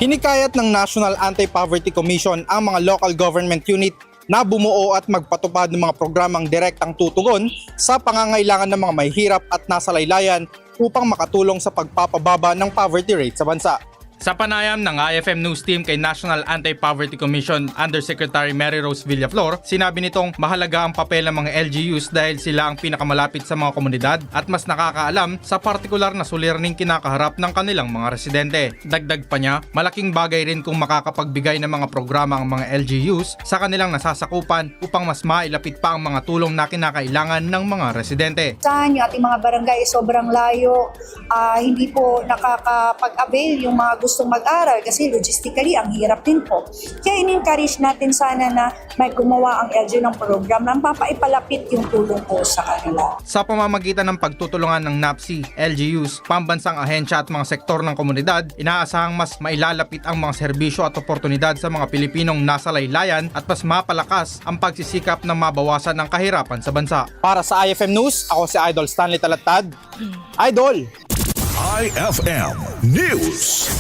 Hinikayat ng National Anti-Poverty Commission ang mga local government unit na bumuo at magpatupad ng mga programang direktang tutugon sa pangangailangan ng mga mahihirap at nasa laylayan upang makatulong sa pagpapababa ng poverty rate sa bansa. Sa panayam ng IFM News Team kay National Anti-Poverty Commission Undersecretary Mary Rose Villaflor, sinabi nitong mahalaga ang papel ng mga LGUs dahil sila ang pinakamalapit sa mga komunidad at mas nakakaalam sa partikular na suliraning kinakaharap ng kanilang mga residente. Dagdag pa niya, malaking bagay rin kung makakapagbigay ng mga programa ang mga LGUs sa kanilang nasasakupan upang mas mailapit pa ang mga tulong na kinakailangan ng mga residente. Saan yung ating mga barangay sobrang layo, hindi po nakakapag-avail yung mga gustong mag-aral kasi logistically ang hirap din po. Kaya in-encourage natin sana na may gumawa ang LGU ng program na papaipalapit yung tulong po sa kanila. Sa pamamagitan ng pagtutulungan ng NAPSI, LGUs, pambansang ahensya at mga sektor ng komunidad, inaasahang mas mailalapit ang mga serbisyo at oportunidad sa mga Pilipinong nasa laylayan at mas mapalakas ang pagsisikap na mabawasan ng kahirapan sa bansa. Para sa IFM News, ako si Idol Stanley Talatad. Idol! IFM News.